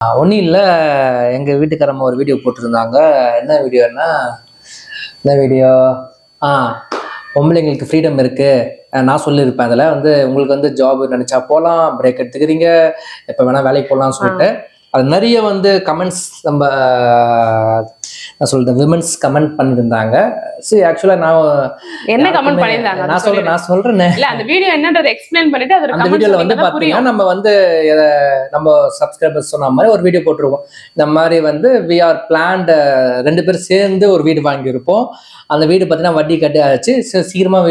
ஒன்றும் இல்லை, எங்கள் வீட்டுக்காரம்மா ஒரு வீடியோ போட்டிருந்தாங்க. என்ன வீடியோன்னா, என்ன வீடியோ ஆ பொம்பளைங்களுக்கு ஃப்ரீடம் இருக்குது. நான் சொல்லியிருப்பேன் அதில் வந்து உங்களுக்கு வந்து ஜாப் நினச்சா போகலாம், பிரேக் எடுத்துக்கிறீங்க, எப்போ வேணால் வேலைக்கு போகலான்னு சொல்லிட்டு. அது நிறைய வந்து கமெண்ட்ஸ் நம்ம நான் சொல்றேன் விமன்ஸ் கமெண்ட் பண்ணியிருந்தாங்க. சரி, ஆக்சுவலாக நான் என்ன கமெண்ட் பண்ணியிருந்தாங்க நான் சொல்றேன் இல்ல அந்த வீடியோ என்னன்றதை எக்ஸ்பிளைன் பண்ணிட்டு அது அந்த வீடியோல வந்து பாத்தீங்கன்னா நம்ம வந்து நம்ம சப்ஸ்கிரைபர்ஸ் சொன்ன மாதிரி ஒரு வீடியோ போட்டிருக்கோம். இந்த மாதிரி வந்து வி ஆர் பிளான்ட் 2 பேர் சேர்ந்து ஒரு வீடு வாங்கியிருப்போம். அந்த வீடு பார்த்தீங்கன்னா வட்டி கட்டி ஆச்சு, சீக்கிரமா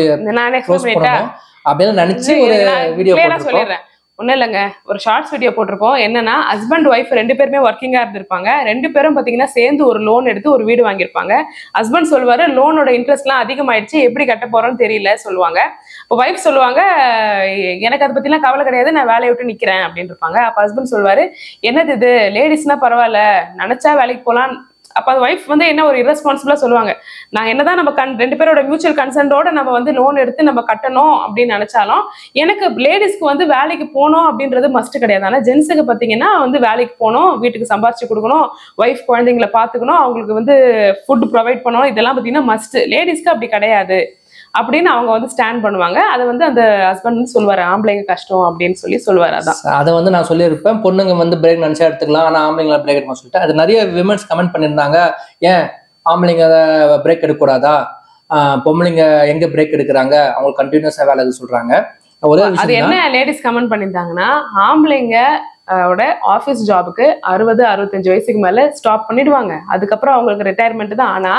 க்ளோஸ் பண்ணணும் அப்படின்னு நினைச்சு ஒரு வீடியோ போட்டிருக்கோம். ஒன்றும் இல்லைங்க, ஒரு ஷார்ட்ஸ் வீடியோ போட்டிருக்கோம். என்னன்னா ஹஸ்பண்ட் ஒய்ஃப் 2 பேருமே ஒர்க்கிங்காக இருந்திருப்பாங்க. 2 பேரும் பார்த்தீங்கன்னா சேர்ந்து ஒரு லோன் எடுத்து ஒரு வீடு வாங்கியிருப்பாங்க. ஹஸ்பண்ட் சொல்லுவாரு லோனோட இன்ட்ரெஸ்ட்லாம் அதிகமாயிடுச்சு, எப்படி கட்ட போறோம்னு தெரியல சொல்லுவாங்க. இப்போ ஒய்ஃப் சொல்லுவாங்க எனக்கு அதை பற்றிலாம் கவலை கிடையாது, நான் வேலையை விட்டு நிற்கிறேன் அப்படின்னு இருப்பாங்க. அப்போ ஹஸ்பண்ட் சொல்லுவாரு என்னது இது, லேடிஸ்னா பரவாயில்ல, நினைச்சா வேலைக்கு போகலாம். அப்போ அது ஒய்ஃப் வந்து என்ன ஒரு இரஸ்பான்சிபிளா சொல்லுவாங்க, நான் என்னதான் நம்ம 2 பேரோட மியூச்சுவல் கன்சென்டோட நம்ம வந்து லோன் எடுத்து நம்ம கட்டணும் அப்படின்னு நினைச்சாலும் எனக்கு லேடிஸ்க்கு வந்து வேலைக்கு போகணும் அப்படின்றது மஸ்ட் கிடையாது. ஆனால் ஜென்ஸுக்கு பார்த்தீங்கன்னா வந்து வேலைக்கு போகணும், வீட்டுக்கு சம்பாரிச்சு கொடுக்கணும், ஒய்ஃப் குழந்தைங்களை பார்த்துக்கணும், அவங்களுக்கு வந்து ஃபுட் ப்ரொவைட் பண்ணணும், இதெல்லாம் பார்த்தீங்கன்னா மஸ்ட். லேடிஸ்க்கு அப்படி கிடையாது அப்படின்னு அவங்க வந்து ஸ்டாண்ட் பண்ணுவாங்க. அதை வந்து அந்த ஹஸ்பண்ட் வந்து சொல்லுவாரு ஆம்பளைங்க கஷ்டம் அப்படின்னு சொல்லுவாரு. அதான் அதை வந்து நான் சொல்லியிருப்பேன், பொண்ணுங்க வந்து பிரேக் நினைச்சா எடுத்துக்கலாம், ஆனால் ஆம்பளைங்களை பிரேக் எடுக்கணும்னு சொல்லிட்டு. அது நிறைய விமன்ஸ் கமெண்ட் பண்ணியிருந்தாங்க, ஏன் ஆம்பளைங்க பிரேக் எடுக்கக்கூடாதா, பொம்பளைங்க எங்க பிரேக் எடுக்கிறாங்க, அவங்க கண்டினியூஸா வேலை சொல்றாங்க. அது என்ன லேடிஸ் கமெண்ட் பண்ணியிருந்தாங்கன்னா, ஆம்பளைங்க ஆஃபீஸ் ஜாபுக்கு 60-65 வயசுக்கு மேல ஸ்டாப் பண்ணிடுவாங்க, அதுக்கப்புறம் அவங்களுக்கு ரிட்டையர்மெண்ட் தான். ஆனா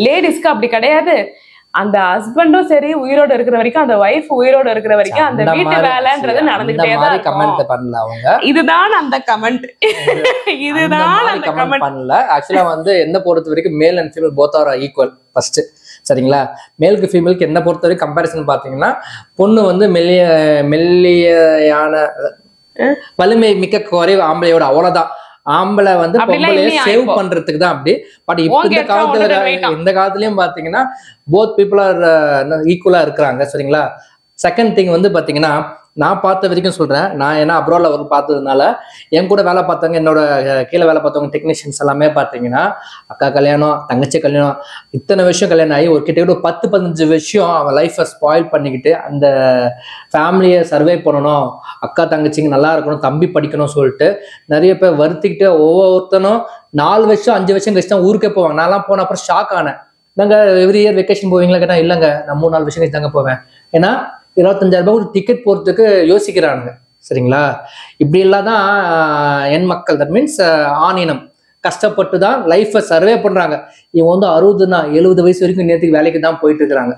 லேடிஸ்க்கு அப்படி கிடையாது. அந்த ஹஸ்பண்டும் சரி உயிரோட இருக்கிற வரைக்கும், அந்த ஒய்ஃப் உயிரோட இருக்கிற வரைக்கும் அந்த வீட்டு வேலைன்றது நடந்துகிட்டே தான் இருக்கும். இதுதான் அந்த கமெண்ட், இதுதான் அந்த கமெண்ட் பண்ணல. ஆக்சுவலா வந்து என்ன பொறுத்த வரைக்கும் male and female both are equal first, சரிங்களா? மேலுக்கு ஃபீமேலுக்கு என்ன பொறுத்த வரைக்கும் கம்பேரிசன் பாத்தீங்கன்னா, பொண்ணு வந்து மெல்லியான வலிமை மிக்க குறைவு ஆம்பளையோட, அவ்வளவுதான். ஆம்பளை வந்து பொம்பளைய சேவ் பண்றதுக்கு தான் அப்படி. பட் இப்ப இந்த காலத்துலயும் பாத்தீங்கன்னா போத் பீப்புள் ஆர் ஈக்குவலா இருக்கிறாங்க, சரிங்களா? செகண்ட் திங் வந்து பாத்தீங்கன்னா, நான் பார்த்த வரைக்கும் சொல்றேன், நான் ஏன்னா அப்ராட்ல ஒர்க் பார்த்ததுனால என் கூட வேலை பார்த்தவங்க, என்னோட கீழே வேலை பார்த்தவங்க டெக்னீஷியன்ஸ் எல்லாமே பார்த்தீங்கன்னா அக்கா கல்யாணம், தங்கச்சி கல்யாணம், இத்தனை விஷயம் கல்யாணம் ஆகி ஒரு கிட்ட 10-15 விஷயம் அவன் லைஃப்பை ஸ்பாயில் பண்ணிக்கிட்டு அந்த ஃபேமிலியை சர்வே பண்ணணும், அக்கா தங்கச்சிங்க நல்லா இருக்கணும், தம்பி படிக்கணும்னு சொல்லிட்டு நிறைய பேர் வருத்திக்கிட்டு ஒவ்வொருத்தனும் 4 வருஷம் 5 வருஷம் கழிச்சு தான் ஊருக்கே போவாங்க. நான்லாம் போன அப்புறம் ஷாக் ஆனேன். நாங்க எவ்ரி இயர் வெக்கேஷன் போவீங்களா கேட்டா இல்லைங்க, நான் 3-4 வருஷம் கழிச்சு தாங்க போவேன். ஏன்னா 25,000 ரூபாய் ஒரு டிக்கெட் போறதுக்கு யோசிக்கிறானுங்க, சரிங்களா? இப்படி எல்லாம் தான் என் மக்கள், தட் மீன்ஸ் ஆணினம் கஷ்டப்பட்டு தான் லைஃப்பை சர்வே பண்றாங்க. இவங்க வந்து 60-70 வயசு வரைக்கும் நேரத்துக்கு வேலைக்கு தான் போயிட்டு இருக்கிறாங்க.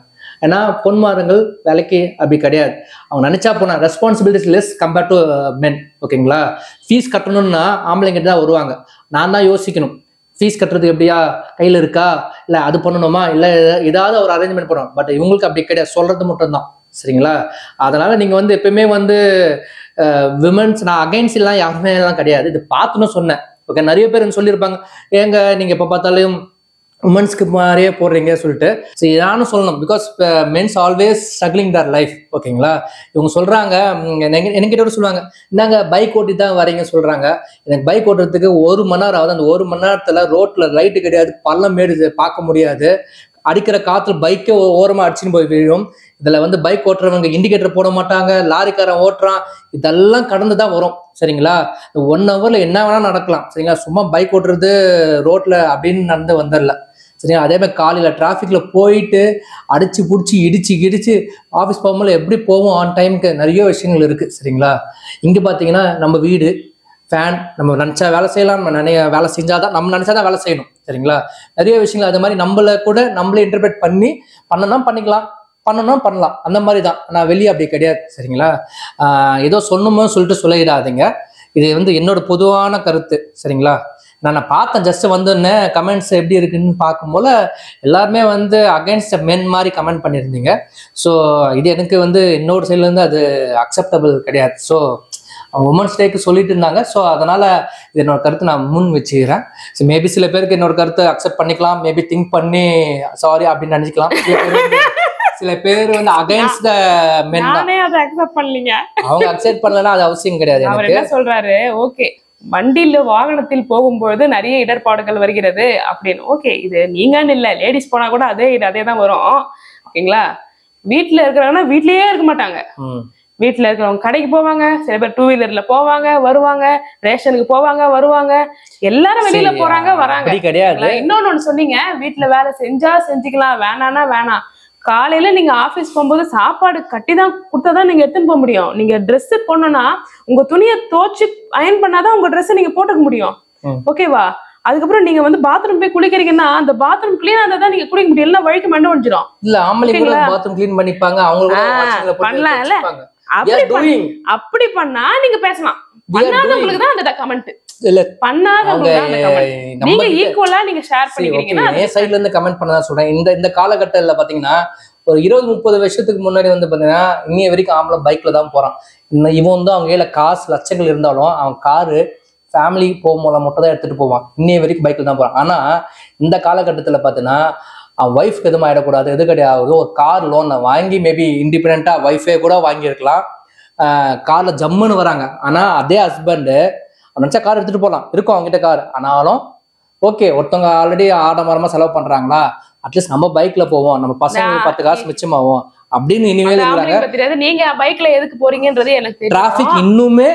ஏன்னா பொன்மாதங்கள் வேலைக்கு அப்படி கிடையாது. அவங்க நினைச்சா போனா responsibilities less compared to men, ஓகேங்களா? ஃபீஸ் கட்டணும்னா ஆம்பளைங்க தான் வருவாங்க, நான் தான் யோசிக்கணும். ஃபீஸ் கட்டுறதுக்கு எப்படியா, கையில் இருக்கா, இல்லை அது பண்ணணுமா, இல்லை ஏதாவது ஒரு அரேஞ்ச்மெண்ட் பண்ணணும். பட் இவங்களுக்கு அப்படி கிடையாது, சொல்றது மட்டும்தான், சரிங்களா? அதனால நீங்க வந்து எப்பயுமே வந்து விமன்ஸ், நான் அகைன்ஸ்ட் எல்லாம் யாருமே எல்லாம் கிடையாது, இது பார்த்துன்னு சொன்னேன். ஓகே, நிறைய பேர் சொல்லியிருப்பாங்க, ஏங்க நீங்க எப்போ பார்த்தாலும் உமன்ஸ்க்கு மாதிரியே போடுறீங்க சொல்லிட்டு. சரி, நானும் சொல்லணும், because men's always struggling their life, ஓகேங்களா? இவங்க சொல்றாங்க, என்கிட்ட சொல்லுவாங்க, இந்தாங்க பைக் ஓட்டி தான் வரீங்க சொல்றாங்க. எனக்கு பைக் ஓட்டுறதுக்கு 1 மணி நேரம் ஆகுது. அந்த 1 மணி நேரத்துல ரோட்ல லைட்டு கிடையாது, பள்ளம் மேடு பார்க்க முடியாது, அடிக்கிற காத்துல பைக்கே ஓரமா அடிச்சுன்னு போய் விழும். இதுல வந்து பைக் ஓட்டுறவங்க இண்டிகேட்டர் போட மாட்டாங்க, லாரிக்காரன் ஓட்டுறான், இதெல்லாம் கடந்துதான் வரும், சரிங்களா? 1 ஹவர்ல என்ன வேணா நடக்கலாம், சரிங்களா? சும்மா பைக் ஓட்டுறது ரோட்ல அப்படின்னு நடந்து வந்துடல, சரிங்களா? அதே மாதிரி காலையில டிராஃபிக்ல போயிட்டு அடிச்சு பிடிச்சி இடிச்சு ஆஃபீஸ் போகும்போது எப்படி போவோம் ஆன் டைமுக்கு, நிறைய விஷயங்கள் இருக்கு, சரிங்களா? இங்க பாத்தீங்கன்னா நம்ம வீடு ஃபேன், நம்ம நினைச்சா வேலை செய்யலாம், நம்ம வேலை செஞ்சாதான், நம்ம நினைச்சாதான் வேலை செய்யணும், சரிங்களா? நிறைய விஷயங்கள் அது மாதிரி நம்மள கூட நம்மளே இன்டர்பிரேட் பண்ணி பண்ணணும் பண்ணிக்கலாம், பண்ணணும் பண்ணலாம், அந்த மாதிரி தான். நான் வெளியே அப்படி கிடையாது, சரிங்களா? ஏதோ சொல்லணுமோ சொல்லிட்டு சொல்லிடாதீங்க, இது வந்து என்னோட பொதுவான கருத்து, சரிங்களா? நான் பார்த்தேன், ஜஸ்ட் வந்துன்னு கமெண்ட்ஸ் எப்படி இருக்குன்னு பார்க்கும்போது எல்லாருமே வந்து அகைன்ஸ்ட் மென் மாதிரி கமெண்ட் பண்ணியிருந்தீங்க. ஸோ இது எனக்கு வந்து இன்னொரு சைட்லேருந்து அது அக்செப்டபிள் கிடையாது. ஸோ உமன்ஸ் டேக்கு சொல்லிட்டு இருந்தாங்க. ஸோ அதனால இது என்னோட கருத்து நான் முன் வச்சுக்கிறேன். ஸோ மேபி சில பேருக்கு என்னோட கருத்தை அக்செப்ட் பண்ணிக்கலாம், மேபி திங்க் பண்ணி சாரி அப்படின்னு நினைச்சிக்கலாம். சில பேர் வந்து அகைன்ஸ்ட் த மென் நானே அதை அக்செப்ட் பண்ணலீங்க. அவங்க அக்செப்ட் பண்ணலன்னா அது அவசியம் கிடையாது. அவர் என்ன சொல்றாரு, ஓகே வண்டியில வாகனத்தில் போகும்பொழுது நிறைய இடர்பாடுகள் வருகிறது அப்படின்னு. ஓகே, இது நீங்கன்னு இல்லை, லேடிஸ் போனா கூட அதே தான் வரும். ஓகேங்களா? வீட்டுல இருக்கிறவங்கன்னா வீட்லயே இருக்க மாட்டாங்க. வீட்டுல இருக்கிறவங்க கடைக்கு போவாங்க, சில பேர் 2 வீலர்ல போவாங்க வருவாங்க, ரேஷனுக்கு போவாங்க வருவாங்க, எல்லாரும் வெளியில போறாங்க வராங்க. இன்னொன்னு சொன்னீங்க, வீட்டுல வேலை செஞ்சா செஞ்சுக்கலாம், வேணான்னா வேணாம். காலையில நீங்க ஆபீஸ் போகும்போது சாப்பாடு கட்டி தான் கொடுத்தாதான் நீங்க எடுத்துன்னு போக முடியும். நீங்க ட்ரெஸ் போடணும்னா உங்க துணியை தோச்சு அயன் பண்ணாதான் உங்க ட்ரெஸ் நீங்க போட்டுக்க முடியும். ஓகேவா? அதுக்கப்புறம் நீங்க வந்து பாத்ரூம் போய் குளிக்கிறீங்கன்னா அந்த பாத்ரூம் கிளீனா இருந்தா தான் நீங்க குளிக்க முடியும், இல்லைன்னா வழிக்கு மண்ணு வந்துடும். இல்ல ஆம்பளை கூட பாத்ரூம் கிளீன் பண்ணிப்பாங்க, அவங்க பண்ணலாம் இல்ல. அப்படி பண்ணா நீங்க பேசலாம், பண்ணாதவங்களுக்கு தான் அந்த கமெண்ட். இல்ல பண்ணாதவங்களுக்கு நீங்க ஈக்குவலா நீங்க ஷேர் பண்ணிக்கிறீங்கன்னா என் சைடுல இருந்து கமெண்ட் பண்ணதான் சொல்றேன். இந்த காலகட்டத்துல பாத்தீங்கன்னா ஒரு 20-30 வருஷத்துக்கு முன்னாடி வந்து பாத்தீங்கன்னா இன்னைய வரைக்கும் ஆம்பளை பைக்ல தான் போறான். இவன் வந்து அவங்க கையில காசு லட்சங்கள் இருந்தாலும் அவன் காரு ஃபேமிலி போகும்போது மட்டும் தான் எடுத்துட்டு போவான். இன்னைய வரைக்கும் பைக்ல தான் போறான். ஆனா இந்த காலகட்டத்துல பாத்தீங்கன்னா அவன் ஒய்ஃப்க்கு எதுவும் ஆயிடக்கூடாது, எது கிடையாது, ஒரு கார் லோனை வாங்கி மேபி இண்டிபெண்டா ஒய்ஃபே கூட வாங்கியிருக்கலாம், கார்ல ஜம்முன்னு வராங்க. ஆனா அதே ஹஸ்பண்டு நினைச்சா கார் எடுத்துட்டு போகலாம், இருக்கும் அவங்ககிட்ட கார். ஆனாலும் ஓகே, ஒருத்தவங்க ஆல்ரெடி ஆடம்பரமா செலவு பண்றாங்களா, அட்லீஸ்ட் நம்ம பைக்ல போவோம், நம்ம பசங்க 10 காசு மிச்சமாகும் அப்படின்னு இனிமேல் இருக்கிறாங்க. நீங்க பைக்ல எதுக்கு போறீங்கன்றது எனக்கு டிராபிக் இன்னுமே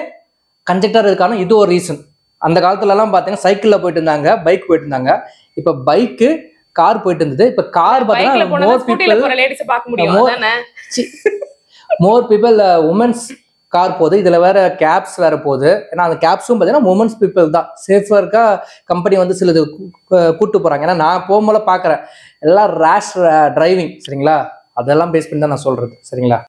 கன்ஜெக்டர் இருக்கான இது ஒரு ரீசன். அந்த காலத்துல எல்லாம் பாத்தீங்கன்னா சைக்கிள்ல போயிட்டு இருந்தாங்க, பைக் போயிட்டு இருந்தாங்க. இப்ப பைக்கு கார் போயிட்டு இருந்தது. இப்ப கார் பாத்தீங்கன்னா மோர் பீப்பிள் உமன்ஸ் கார் போகுது. இதுல வேற கேப்ஸ் வேற போகுது. ஏன்னா அந்த கேப்ஸும் பாத்தீங்கன்னா உமன்ஸ் பீப்புள் தான். சேஃபர்க்கா கம்பெனி வந்து சிலது கூட்டு போறாங்க. ஏன்னா நான் போகும்போது பாக்குறேன் எல்லாம் ரேஷ் டிரைவிங். சரிங்களா? அதெல்லாம் பேஸ் பண்ணி தான் நான் சொல்றது. சரிங்களா?